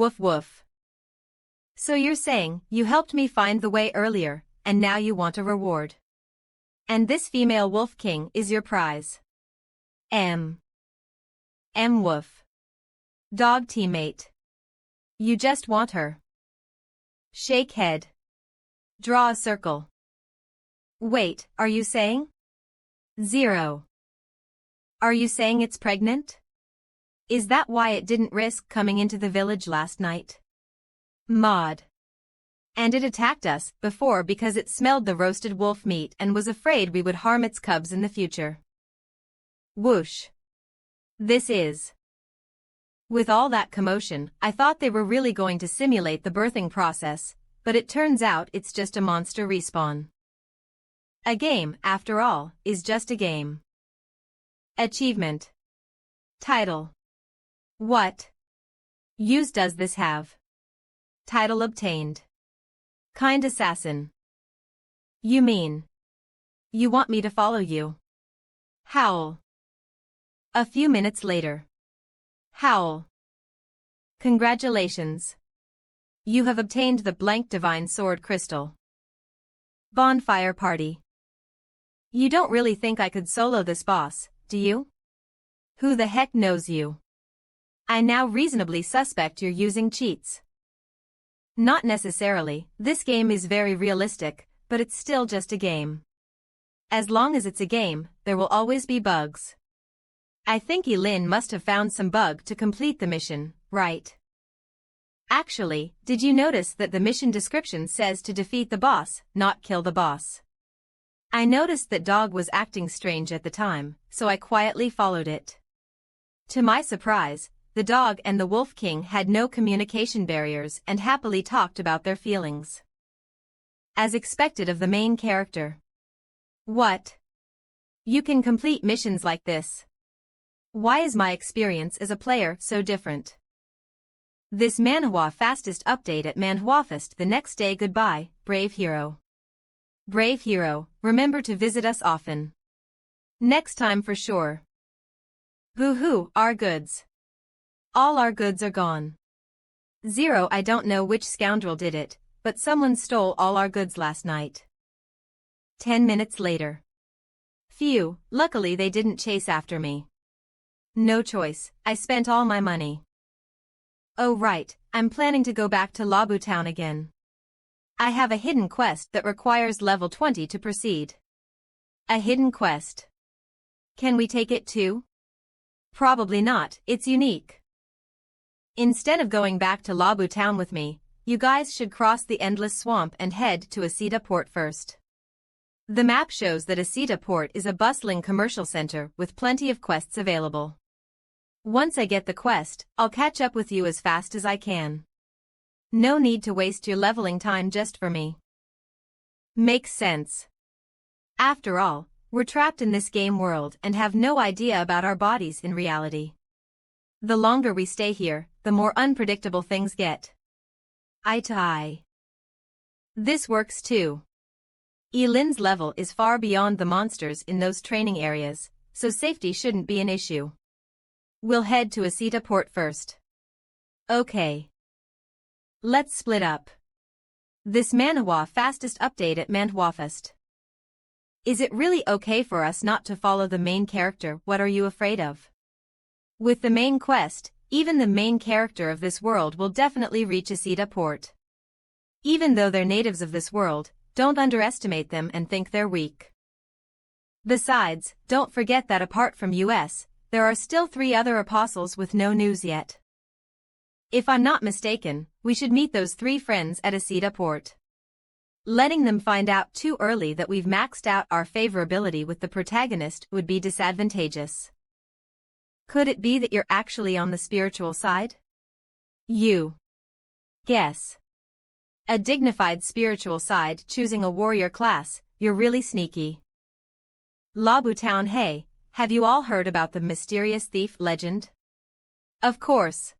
Woof woof. So you're saying you helped me find the way earlier, and now you want a reward. And this female wolf king is your prize. M. Woof. Dog teammate. You just want her. Shake head. Draw a circle. Wait, are you saying? 0. Are you saying it's pregnant? Is that why it didn't risk coming into the village last night? Mod. And it attacked us before because it smelled the roasted wolf meat and was afraid we would harm its cubs in the future. Whoosh. This is. With all that commotion, I thought they were really going to simulate the birthing process, but it turns out it's just a monster respawn. A game, after all, is just a game. Achievement. Title. What use does this have? Title obtained. Kind assassin. You mean you want me to follow you? Howl. A few minutes later. Howl. Congratulations. You have obtained the blank divine sword crystal. Bonfire party. You don't really think I could solo this boss, do you? Who the heck knows you? I now reasonably suspect you're using cheats. Not necessarily, this game is very realistic, but it's still just a game. As long as it's a game, there will always be bugs. I think Elin must have found some bug to complete the mission, right? Actually, did you notice that the mission description says to defeat the boss, not kill the boss? I noticed that dog was acting strange at the time, so I quietly followed it. To my surprise, the dog and the Wolf King had no communication barriers and happily talked about their feelings. As expected of the main character. What? You can complete missions like this. Why is my experience as a player so different? This MANHWA fastest update at MANHWAfest the next day. Goodbye, brave hero. Brave hero, remember to visit us often. Next time for sure. Boo-hoo, our goods. All our goods are gone. 0. I don't know which scoundrel did it, but someone stole all our goods last night. 10 minutes later. Phew, luckily they didn't chase after me. No choice, I spent all my money. Oh right, I'm planning to go back to Labu Town again. I have a hidden quest that requires level 20 to proceed. A hidden quest. Can we take it too? Probably not, it's unique. Instead of going back to Labu Town with me, you guys should cross the endless swamp and head to Asita Port first. The map shows that Asita Port is a bustling commercial center with plenty of quests available. Once I get the quest, I'll catch up with you as fast as I can. No need to waste your leveling time just for me. Makes sense. After all, we're trapped in this game world and have no idea about our bodies in reality. The longer we stay here, the more unpredictable things get. Eye to eye. This works too. Elin's level is far beyond the monsters in those training areas, so safety shouldn't be an issue. We'll head to Asita Port first. Okay. Let's split up. This MANHWA fastest update at MANHWAfest. Is it really okay for us not to follow the main character? What are you afraid of? With the main quest, even the main character of this world will definitely reach Asita Port. Even though they're natives of this world, don't underestimate them and think they're weak. Besides, don't forget that apart from US, there are still 3 other apostles with no news yet. If I'm not mistaken, we should meet those 3 friends at Asita Port. Letting them find out too early that we've maxed out our favorability with the protagonist would be disadvantageous. Could it be that you're actually on the spiritual side? You guess. A dignified spiritual side choosing a warrior class, you're really sneaky. Labu Town. Hey, have you all heard about the mysterious thief legend? Of course.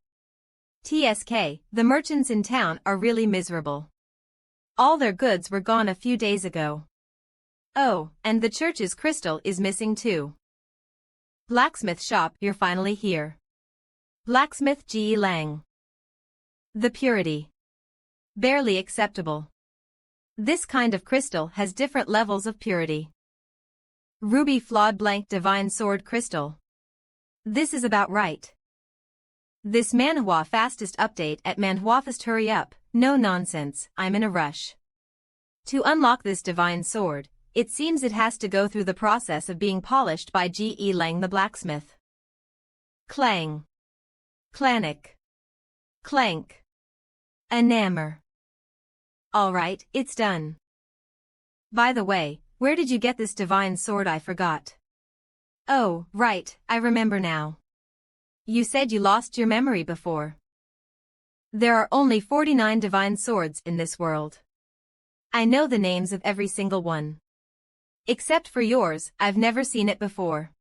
TSK, the merchants in town are really miserable. All their goods were gone a few days ago. Oh, and the church's crystal is missing too. Blacksmith shop, you're finally here. Blacksmith G. Lang. The purity. Barely acceptable. This kind of crystal has different levels of purity. Ruby flawed blank divine sword crystal. This is about right. This MANHWA fastest update at MANHWAfest. Hurry up, no nonsense, I'm in a rush. To unlock this divine sword, it seems it has to go through the process of being polished by G.E. Lang the blacksmith. Clang. Clanic. Clank. Enamor. Alright, it's done. By the way, where did you get this divine sword? I forgot. Oh, right, I remember now. You said you lost your memory before. There are only 49 divine swords in this world. I know the names of every single one. Except for yours, I've never seen it before.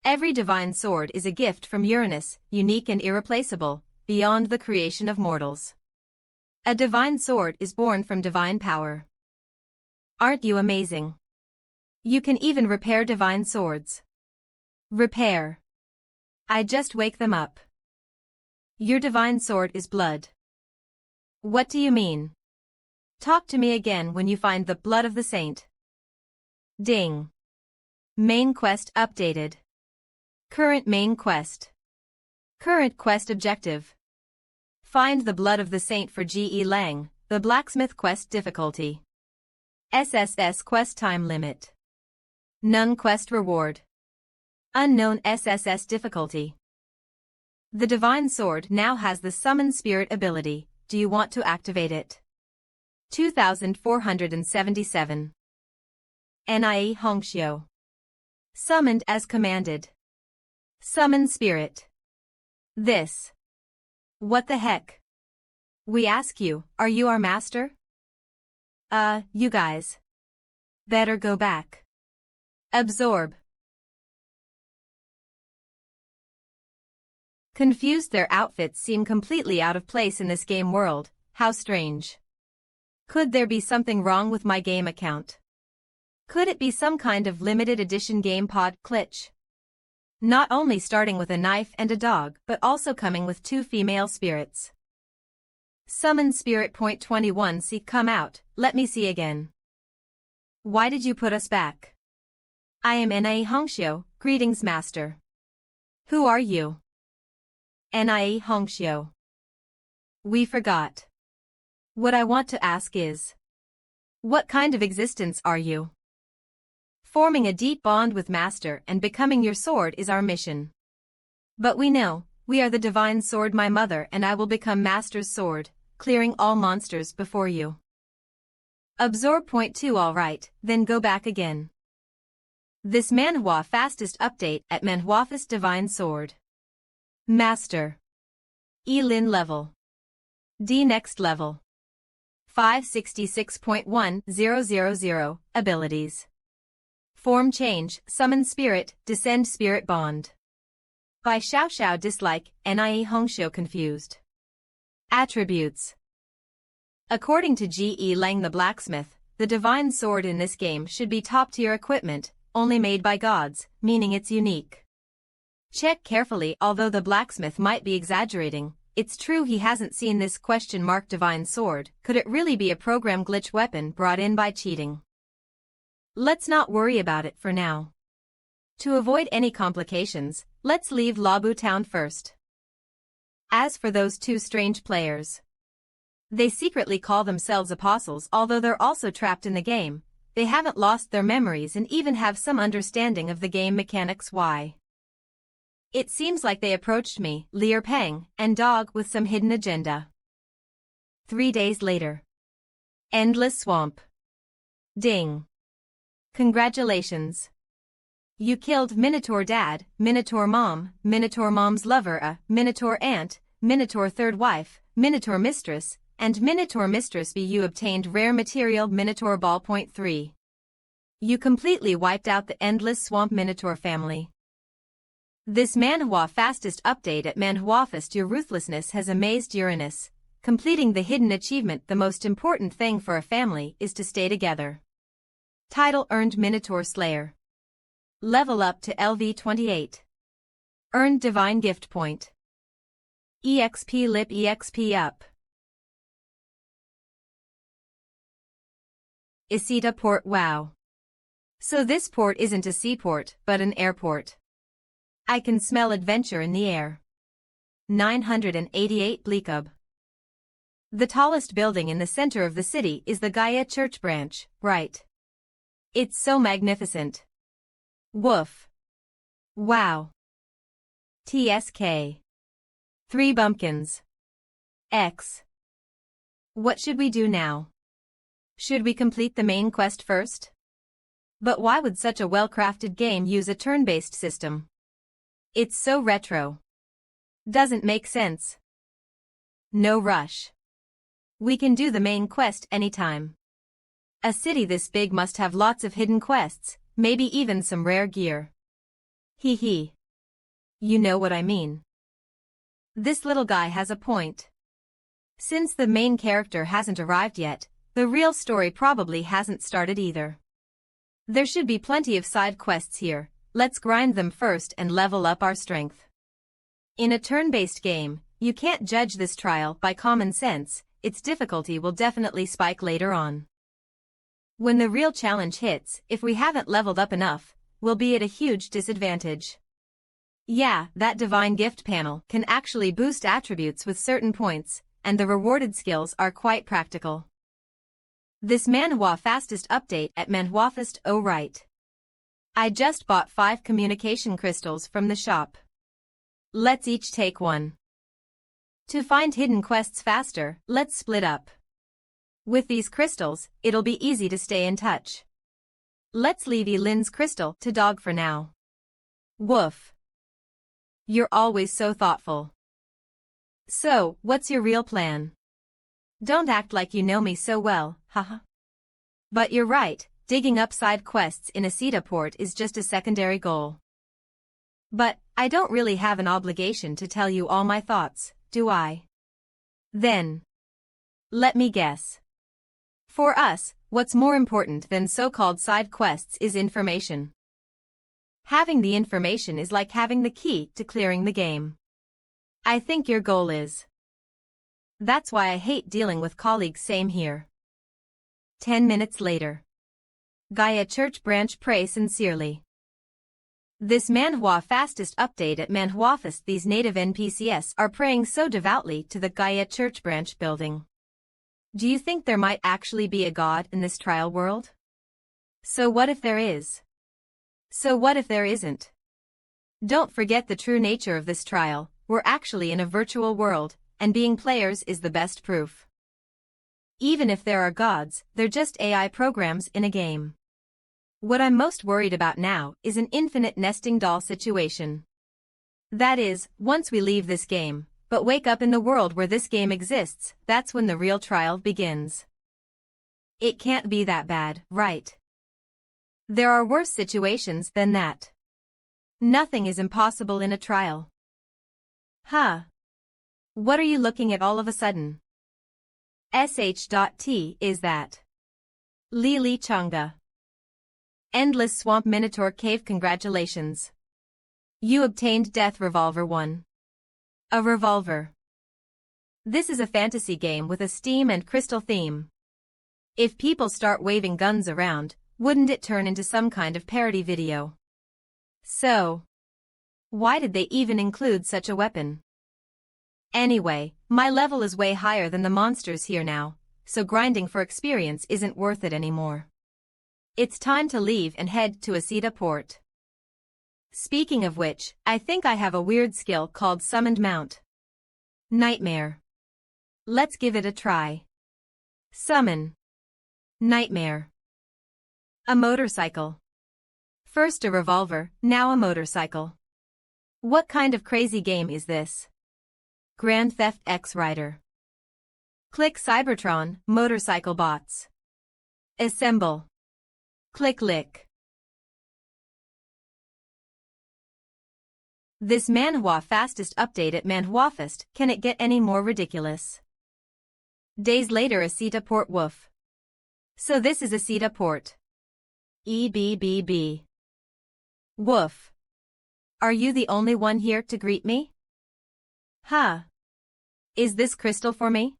Every divine sword is a gift from Uranus, unique and irreplaceable, beyond the creation of mortals. A divine sword is born from divine power. Aren't you amazing? You can even repair divine swords. Repair. I just wake them up. Your divine sword is blood. What do you mean? Talk to me again when you find the blood of the saint. Ding. Main quest updated. Current main quest. Current quest objective. Find the blood of the saint for G.E. Lang, the blacksmith quest difficulty. SSS quest time limit. None quest reward. Unknown SSS difficulty. The divine sword now has the summon spirit ability. Do you want to activate it? 2477. NIE Hongxiu. Summoned as commanded. Summon spirit. This. What the heck? We ask you, are you our master? You guys. Better go back. Absorb. Confused, their outfits seem completely out of place in this game world. How strange. Could there be something wrong with my game account? Could it be some kind of limited edition game pod glitch? Not only starting with a knife and a dog, but also coming with 2 female spirits. Summon spirit. 21. See, come out, let me see again. Why did you put us back? I am NIE Hongxiu, greetings master. Who are you? NIE Hongxiu. We forgot. What I want to ask is, what kind of existence are you? Forming a deep bond with Master and becoming your sword is our mission. But we know, we are the divine sword. My mother and I will become Master's sword, clearing all monsters before you. Absorb. 2. Alright, then go back again. This MANHWA fastest update at MANHWAfest divine sword. Master. E-Lin level. D next level. 566.1000 abilities. Form change, summon spirit, descend spirit bond. By Xiao Xiao dislike, NIE Hongxiu confused. Attributes. According to G.E. Lang the blacksmith, the divine sword in this game should be top-tier equipment, only made by gods, meaning it's unique. Check carefully. Although the blacksmith might be exaggerating, it's true he hasn't seen this divine sword. Could it really be a program glitch weapon brought in by cheating? Let's not worry about it for now. To avoid any complications, let's leave Labu Town first. As for those 2 strange players, they secretly call themselves apostles. Although they're also trapped in the game, they haven't lost their memories and even have some understanding of the game mechanics. Why? It seems like they approached me, Lier Peng, and Dog with some hidden agenda. 3 days later. Endless Swamp. Ding. Congratulations. You killed Minotaur Dad, Minotaur Mom, Minotaur Mom's lover, Minotaur Aunt, Minotaur Third Wife, Minotaur Mistress, and Minotaur Mistress B. You obtained rare material Minotaur Ball. 3. You completely wiped out the Endless Swamp Minotaur family. This MANHWA fastest update at MANHWAfest. Your ruthlessness has amazed Uranus. Completing the hidden achievement. The most important thing for a family is to stay together. Title earned Minotaur Slayer. Level up to LV 28. Earned Divine Gift Point. EXP lip EXP up. Isita port wow. So this port isn't a seaport, but an airport. I can smell adventure in the air. 988 Bleakub. The tallest building in the center of the city is the Gaia Church branch, right? It's so magnificent. Woof. Wow. TSK. 3 bumpkins. X. What should we do now? Should we complete the main quest first? But why would such a well-crafted game use a turn-based system? It's so retro. Doesn't make sense. No rush. We can do the main quest anytime. A city this big must have lots of hidden quests, maybe even some rare gear. Hee hee. You know what I mean. This little guy has a point. Since the main character hasn't arrived yet, the real story probably hasn't started either. There should be plenty of side quests here, let's grind them first and level up our strength. In a turn-based game, you can't judge this trial by common sense, its difficulty will definitely spike later on. When the real challenge hits, if we haven't leveled up enough, we'll be at a huge disadvantage. Yeah, that divine gift panel can actually boost attributes with certain points, and the rewarded skills are quite practical. This MANHWA fastest update at MANHWAfest, oh right. I just bought 5 communication crystals from the shop. Let's each take one. To find hidden quests faster, let's split up. With these crystals, it'll be easy to stay in touch. Let's leave Lynn's crystal to Dog for now. Woof. You're always so thoughtful. So, what's your real plan? Don't act like you know me so well, haha. But you're right, digging up side quests in a Isita port is just a secondary goal. But, I don't really have an obligation to tell you all my thoughts, do I? Then. Let me guess. For us, what's more important than so-called side quests is information. Having the information is like having the key to clearing the game. I think your goal is. That's why I hate dealing with colleagues, same here. 10 minutes later. Gaia Church branch pray sincerely. This MANHWA fastest update at MANHWAfest, these native NPCs are praying so devoutly to the Gaia Church branch building. Do you think there might actually be a god in this trial world? So what if there is? So what if there isn't? Don't forget the true nature of this trial, we're actually in a virtual world, and being players is the best proof. Even if there are gods, they're just AI programs in a game. What I'm most worried about now is an infinite nesting doll situation. That is, once we leave this game, but wake up in the world where this game exists, that's when the real trial begins. It can't be that bad, right? There are worse situations than that. Nothing is impossible in a trial. Huh. What are you looking at all of a sudden? sh.t is that. Lili Changa. Endless Swamp Minotaur Cave, congratulations. You obtained Death Revolver 1. A revolver. This is a fantasy game with a steam and crystal theme. If people start waving guns around, wouldn't it turn into some kind of parody video? So, why did they even include such a weapon? Anyway, my level is way higher than the monsters here now, so grinding for experience isn't worth it anymore. It's time to leave and head to Isita port. Speaking of which, I think I have a weird skill called Summoned Mount. Nightmare. Let's give it a try. Summon. Nightmare. A motorcycle. First a revolver, now a motorcycle. What kind of crazy game is this? Grand Theft X Rider. Click Cybertron, motorcycle bots. Assemble. Click lick. This MANHWA fastest update at MANHWAfest, can it get any more ridiculous? Days later, Isita port, woof. So this is Isita port. EBBB. Woof. Are you the only one here to greet me? Huh. Is this crystal for me?